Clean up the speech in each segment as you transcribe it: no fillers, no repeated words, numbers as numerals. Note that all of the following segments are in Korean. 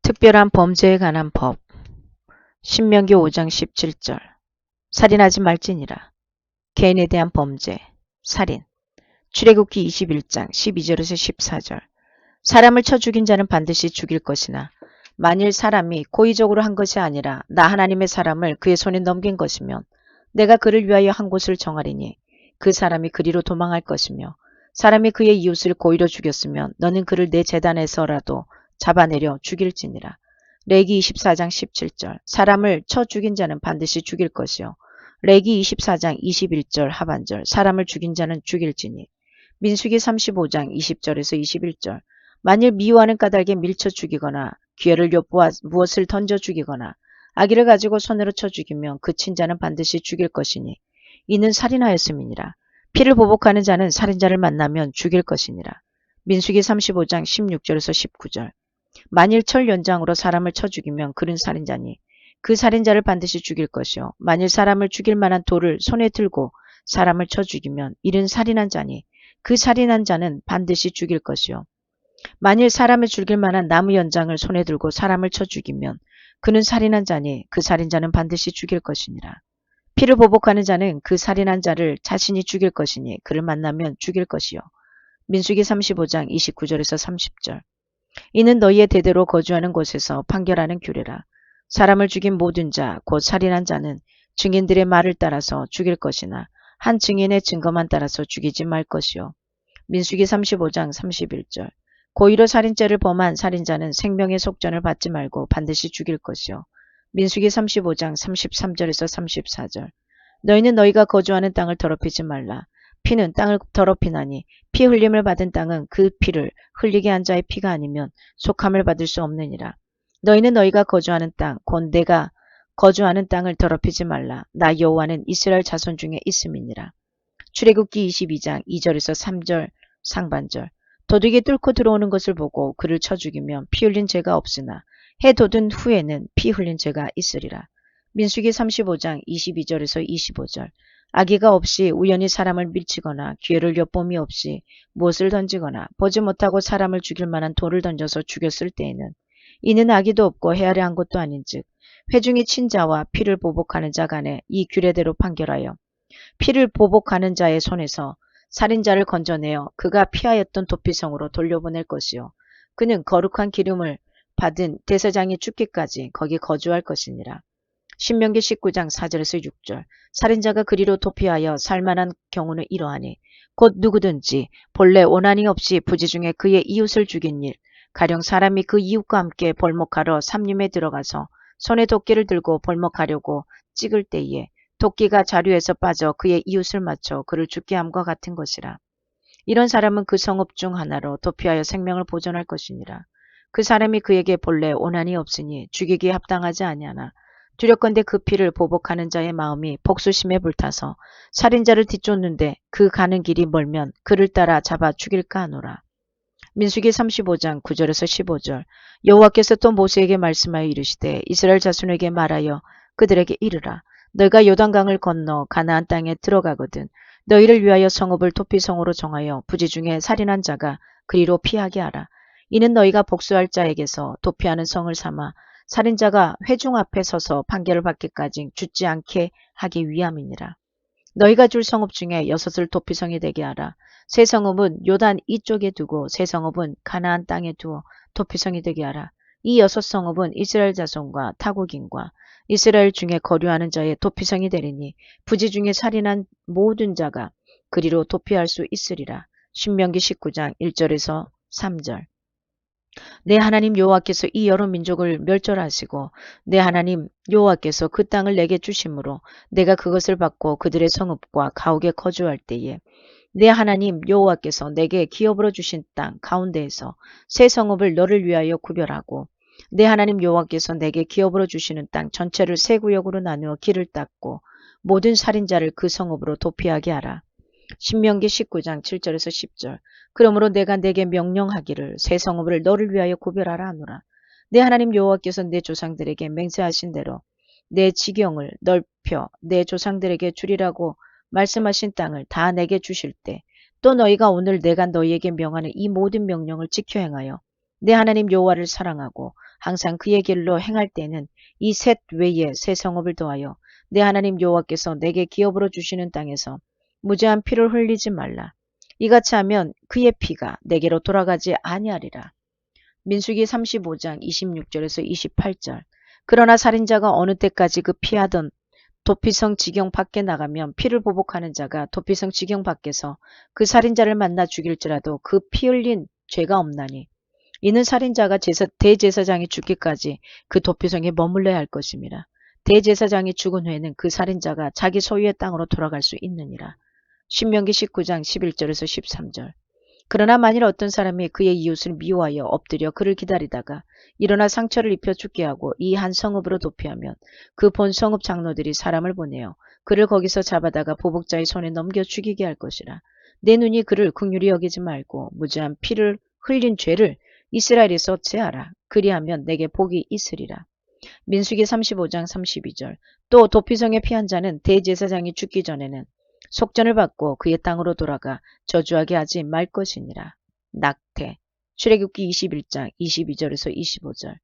특별한 범죄에 관한 법. 신명기 5장 17절. 살인하지 말지니라. 개인에 대한 범죄. 살인. 출애굽기 21장 12절에서 14절. 사람을 쳐 죽인 자는 반드시 죽일 것이나 만일 사람이 고의적으로 한 것이 아니라 나 하나님의 사람을 그의 손에 넘긴 것이면 내가 그를 위하여 한 곳을 정하리니 그 사람이 그리로 도망할 것이며 사람이 그의 이웃을 고의로 죽였으면 너는 그를 내 제단에서라도 잡아내려 죽일지니라. 레기 24장 17절. 사람을 쳐 죽인 자는 반드시 죽일 것이요. 레기 24장 21절 하반절. 사람을 죽인 자는 죽일지니. 민수기 35장 20절에서 21절. 만일 미워하는 까닭에 밀쳐 죽이거나 기회를 엿보아 무엇을 던져 죽이거나 아기를 가지고 손으로 쳐 죽이면 그 친자는 반드시 죽일 것이니 이는 살인하였음이니라. 피를 보복하는 자는 살인자를 만나면 죽일 것이니라. 민수기 35장 16절에서 19절. 만일 철 연장으로 사람을 쳐 죽이면 그는 살인자니 그 살인자를 반드시 죽일 것이요. 만일 사람을 죽일 만한 돌을 손에 들고 사람을 쳐 죽이면 이는 살인한 자니 그 살인한 자는 반드시 죽일 것이요. 만일 사람을 죽일 만한 나무 연장을 손에 들고 사람을 쳐 죽이면 그는 살인한 자니 그 살인자는 반드시 죽일 것이니라. 피를 보복하는 자는 그 살인한 자를 자신이 죽일 것이니 그를 만나면 죽일 것이요. 민수기 35장 29절에서 30절. 이는 너희의 대대로 거주하는 곳에서 판결하는 규례라. 사람을 죽인 모든 자, 곧 살인한 자는 증인들의 말을 따라서 죽일 것이나 한 증인의 증거만 따라서 죽이지 말 것이요. 민수기 35장 31절. 고의로 살인죄를 범한 살인자는 생명의 속전을 받지 말고 반드시 죽일 것이요. 민수기 35장 33절에서 34절. 너희는 너희가 거주하는 땅을 더럽히지 말라. 피는 땅을 더럽히나니 피 흘림을 받은 땅은 그 피를 흘리게 한 자의 피가 아니면 속함을 받을 수 없느니라. 너희는 너희가 거주하는 땅, 곧 내가 거주하는 땅을 더럽히지 말라. 나 여호와는 이스라엘 자손 중에 있음이니라. 출애굽기 22장 2절에서 3절 상반절. 도둑이 뚫고 들어오는 것을 보고 그를 쳐 죽이면 피 흘린 죄가 없으나 해 돋은 후에는 피 흘린 죄가 있으리라. 민수기 35장 22절에서 25절. 아기가 없이 우연히 사람을 밀치거나 기회를 엿봄이 없이 무엇을 던지거나 보지 못하고 사람을 죽일 만한 돌을 던져서 죽였을 때에는 이는 아기도 없고 헤아려 한 것도 아닌즉 회중이 친자와 피를 보복하는 자 간에 이 규례대로 판결하여 피를 보복하는 자의 손에서 살인자를 건져내어 그가 피하였던 도피성으로 돌려보낼 것이요. 그는 거룩한 기름을 받은 대제사장이 죽기까지 거기 거주할 것이니라. 신명기 19장 4절에서 6절. 살인자가 그리로 도피하여 살만한 경우는 이러하니 곧 누구든지 본래 원한이 없이 부지 중에 그의 이웃을 죽인 일, 가령 사람이 그 이웃과 함께 벌목하러 삼림에 들어가서 손에 도끼를 들고 벌목하려고 찍을 때에 도끼가 자류에서 빠져 그의 이웃을 맞춰 그를 죽게 함과 같은 것이라. 이런 사람은 그 성읍 중 하나로 도피하여 생명을 보존할 것이니라. 그 사람이 그에게 본래 원한이 없으니 죽이기에 합당하지 아니하나 두렵건대 그 피를 보복하는 자의 마음이 복수심에 불타서 살인자를 뒤쫓는데 그 가는 길이 멀면 그를 따라 잡아 죽일까 하노라. 민수기 35장 9절에서 15절. 여호와께서 또 모세에게 말씀하여 이르시되 이스라엘 자손에게 말하여 그들에게 이르라. 너희가 요단강을 건너 가나안 땅에 들어가거든 너희를 위하여 성읍을 도피성으로 정하여 부지 중에 살인한 자가 그리로 피하게 하라. 이는 너희가 복수할 자에게서 도피하는 성을 삼아 살인자가 회중 앞에 서서 판결을 받기까지 죽지 않게 하기 위함이니라. 너희가 줄 성읍 중에 6을 도피성이 되게 하라. 세 성읍은 요단 이쪽에 두고 세 성읍은 가나안 땅에 두어 도피성이 되게 하라. 이 6성읍은 이스라엘 자손과 타국인과 이스라엘 중에 거류하는 자의 도피성이 되리니 부지 중에 살인한 모든 자가 그리로 도피할 수 있으리라. 신명기 19장 1절에서 3절. 내 하나님 여호와께서 이 여러 민족을 멸절하시고 내 하나님 여호와께서 그 땅을 내게 주심으로 내가 그것을 받고 그들의 성읍과 가옥에 거주할 때에 내 하나님 여호와께서 내게 기업으로 주신 땅 가운데에서 새 성읍을 너를 위하여 구별하고 내 하나님 여호와께서 내게 기업으로 주시는 땅 전체를 세 구역으로 나누어 길을 닦고 모든 살인자를 그 성읍으로 도피하게 하라. 신명기 19장 7절에서 10절. 그러므로 내가 내게 명령하기를 새 성읍을 너를 위하여 구별하라 하노라. 내 하나님 여호와께서 내 조상들에게 맹세하신 대로 내 지경을 넓혀 내 조상들에게 주리라고 말씀하신 땅을 다 내게 주실 때 또 너희가 오늘 내가 너희에게 명하는 이 모든 명령을 지켜 행하여 내 하나님 여호와를 사랑하고 항상 그의 길로 행할 때는 이 셋 외에 새 성읍을 더하여 내 하나님 여호와께서 내게 기업으로 주시는 땅에서 무죄한 피를 흘리지 말라. 이같이 하면 그의 피가 내게로 돌아가지 아니하리라. 민수기 35장 26절에서 28절. 그러나 살인자가 어느 때까지 그 피하던 도피성 지경 밖에 나가면 피를 보복하는 자가 도피성 지경 밖에서 그 살인자를 만나 죽일지라도 그 피 흘린 죄가 없나니 이는 살인자가 대제사장이 죽기까지 그 도피성에 머물러야 할 것임이라. 대제사장이 죽은 후에는 그 살인자가 자기 소유의 땅으로 돌아갈 수 있느니라. 신명기 19장 11절에서 13절. 그러나 만일 어떤 사람이 그의 이웃을 미워하여 엎드려 그를 기다리다가 일어나 상처를 입혀 죽게 하고 이 한 성읍으로 도피하면 그 본 성읍 장로들이 사람을 보내어 그를 거기서 잡아다가 보복자의 손에 넘겨 죽이게 할 것이라. 내 눈이 그를 긍휼히 여기지 말고 무죄한 피를 흘린 죄를 이스라엘에서 제하라. 그리하면 내게 복이 있으리라. 민수기 35장 32절. 또 도피성에 피한 자는 대제사장이 죽기 전에는 속전을 받고 그의 땅으로 돌아가 저주하게 하지 말 것이니라. 낙태. 출애굽기 21장 22절에서 25절.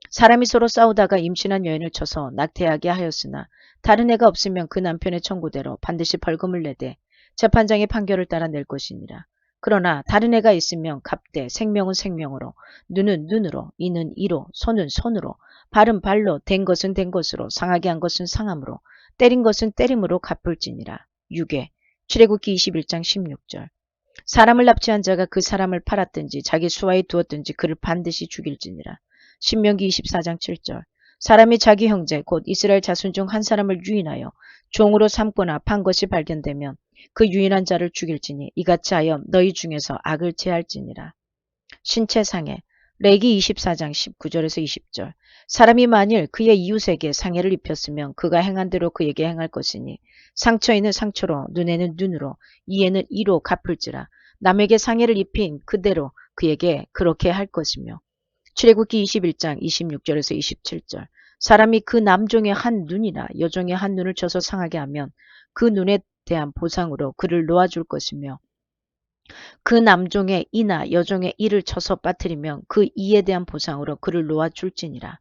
사람이 서로 싸우다가 임신한 여인을 쳐서 낙태하게 하였으나 다른 애가 없으면 그 남편의 청구대로 반드시 벌금을 내되 재판장의 판결을 따라 낼 것이니라. 그러나 다른 애가 있으면 갑되 생명은 생명으로 눈은 눈으로 이는 이로 손은 손으로 발은 발로 된 것은 된 것으로 상하게 한 것은 상함으로 때린 것은 때림으로 갚을지니라. 6회 출애굽기 21장 16절. 사람을 납치한 자가 그 사람을 팔았든지 자기 수하에 두었든지 그를 반드시 죽일지니라. 신명기 24장 7절. 사람이 자기 형제 곧 이스라엘 자손 중 한 사람을 유인하여 종으로 삼거나 판 것이 발견되면 그 유인한 자를 죽일지니 이같이 하여 너희 중에서 악을 제할지니라. 신체상해. 레기 24장 19절에서 20절. 사람이 만일 그의 이웃에게 상해를 입혔으면 그가 행한 대로 그에게 행할 것이니 상처에는 상처로 눈에는 눈으로 이에는 이로 갚을지라. 남에게 상해를 입힌 그대로 그에게 그렇게 할 것이며. 출애굽기 21장 26절에서 27절. 사람이 그 남종의 한 눈이나 여종의 한 눈을 쳐서 상하게 하면 그 눈에 대한 보상으로 그를 놓아줄 것이며 그 남종의 이나 여종의 이를 쳐서 빠뜨리면 그 이에 대한 보상으로 그를 놓아줄지니라.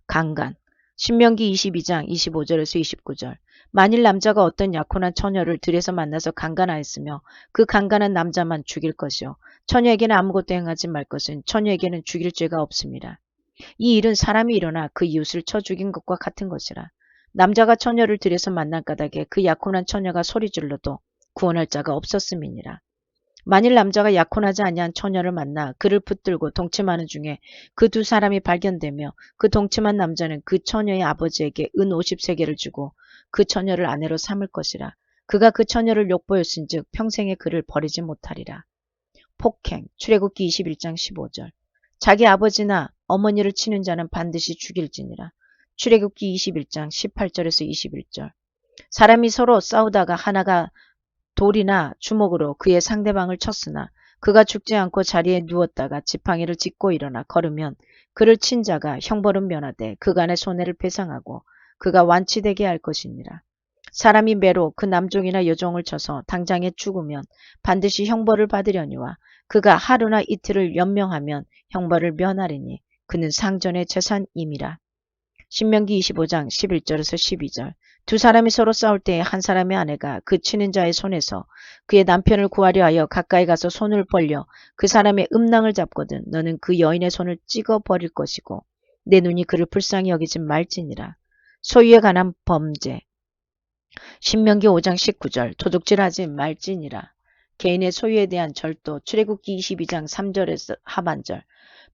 강간. 신명기 22장 25절에서 29절. 만일 남자가 어떤 약혼한 처녀를 들에서 만나서 강간하였으며 그 강간한 남자만 죽일 것이요 처녀에게는 아무것도 행하지 말 것은 처녀에게는 죽일 죄가 없습니다. 이 일은 사람이 일어나 그 이웃을 쳐 죽인 것과 같은 것이라. 남자가 처녀를 들에서 만난 까닭에 그 약혼한 처녀가 소리 질러도 구원할 자가 없었음이니라. 만일 남자가 약혼하지 아니한 처녀를 만나 그를 붙들고 동침하는 중에 그 두 사람이 발견되며 그 동침한 남자는 그 처녀의 아버지에게 은 50세겔을 주고 그 처녀를 아내로 삼을 것이라. 그가 그 처녀를 욕보였은즉 평생에 그를 버리지 못하리라. 폭행. 출애굽기 21장 15절. 자기 아버지나 어머니를 치는 자는 반드시 죽일지니라. 출애굽기 21장 18절에서 21절. 사람이 서로 싸우다가 하나가 돌이나 주먹으로 그의 상대방을 쳤으나 그가 죽지 않고 자리에 누웠다가 지팡이를 짚고 일어나 걸으면 그를 친 자가 형벌은 면하되 그간의 손해를 배상하고 그가 완치되게 할 것이니라. 사람이 매로 그 남종이나 여종을 쳐서 당장에 죽으면 반드시 형벌을 받으려니와 그가 하루나 이틀을 연명하면 형벌을 면하리니 그는 상전의 재산임이라. 신명기 25장 11절에서 12절. 두 사람이 서로 싸울 때에 한 사람의 아내가 그 치는 자의 손에서 그의 남편을 구하려 하여 가까이 가서 손을 벌려 그 사람의 음낭을 잡거든 너는 그 여인의 손을 찍어 버릴 것이고 내 눈이 그를 불쌍히 여기지 말지니라. 소유에 관한 범죄. 신명기 5장 19절. 도둑질하지 말지니라. 개인의 소유에 대한 절도. 출애굽기 22장 3절에서 하반절.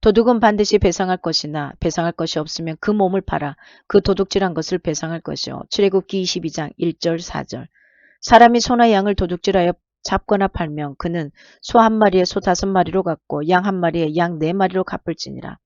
도둑은 반드시 배상할 것이나 배상할 것이 없으면 그 몸을 팔아 그 도둑질한 것을 배상할 것이요. 출애굽기 22장 1절 4절. 사람이 소나 양을 도둑질하여 잡거나 팔면 그는 소 한 마리에 소 5마리로 갚고 양 한 마리에 양 4마리로 갚을지니라.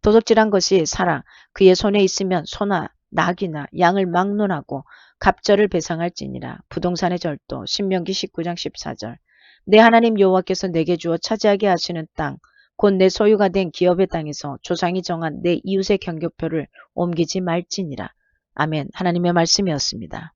도둑질한 것이 살아 그의 손에 있으면 소나 낙이나 양을 막론하고 갑절을 배상할지니라. 부동산의 절도. 신명기 19장 14절. 내 하나님 여호와께서 내게 주어 차지하게 하시는 땅 곧 내 소유가 된 기업의 땅에서 조상이 정한 내 이웃의 경교표를 옮기지 말지니라. 아멘. 하나님의 말씀이었습니다.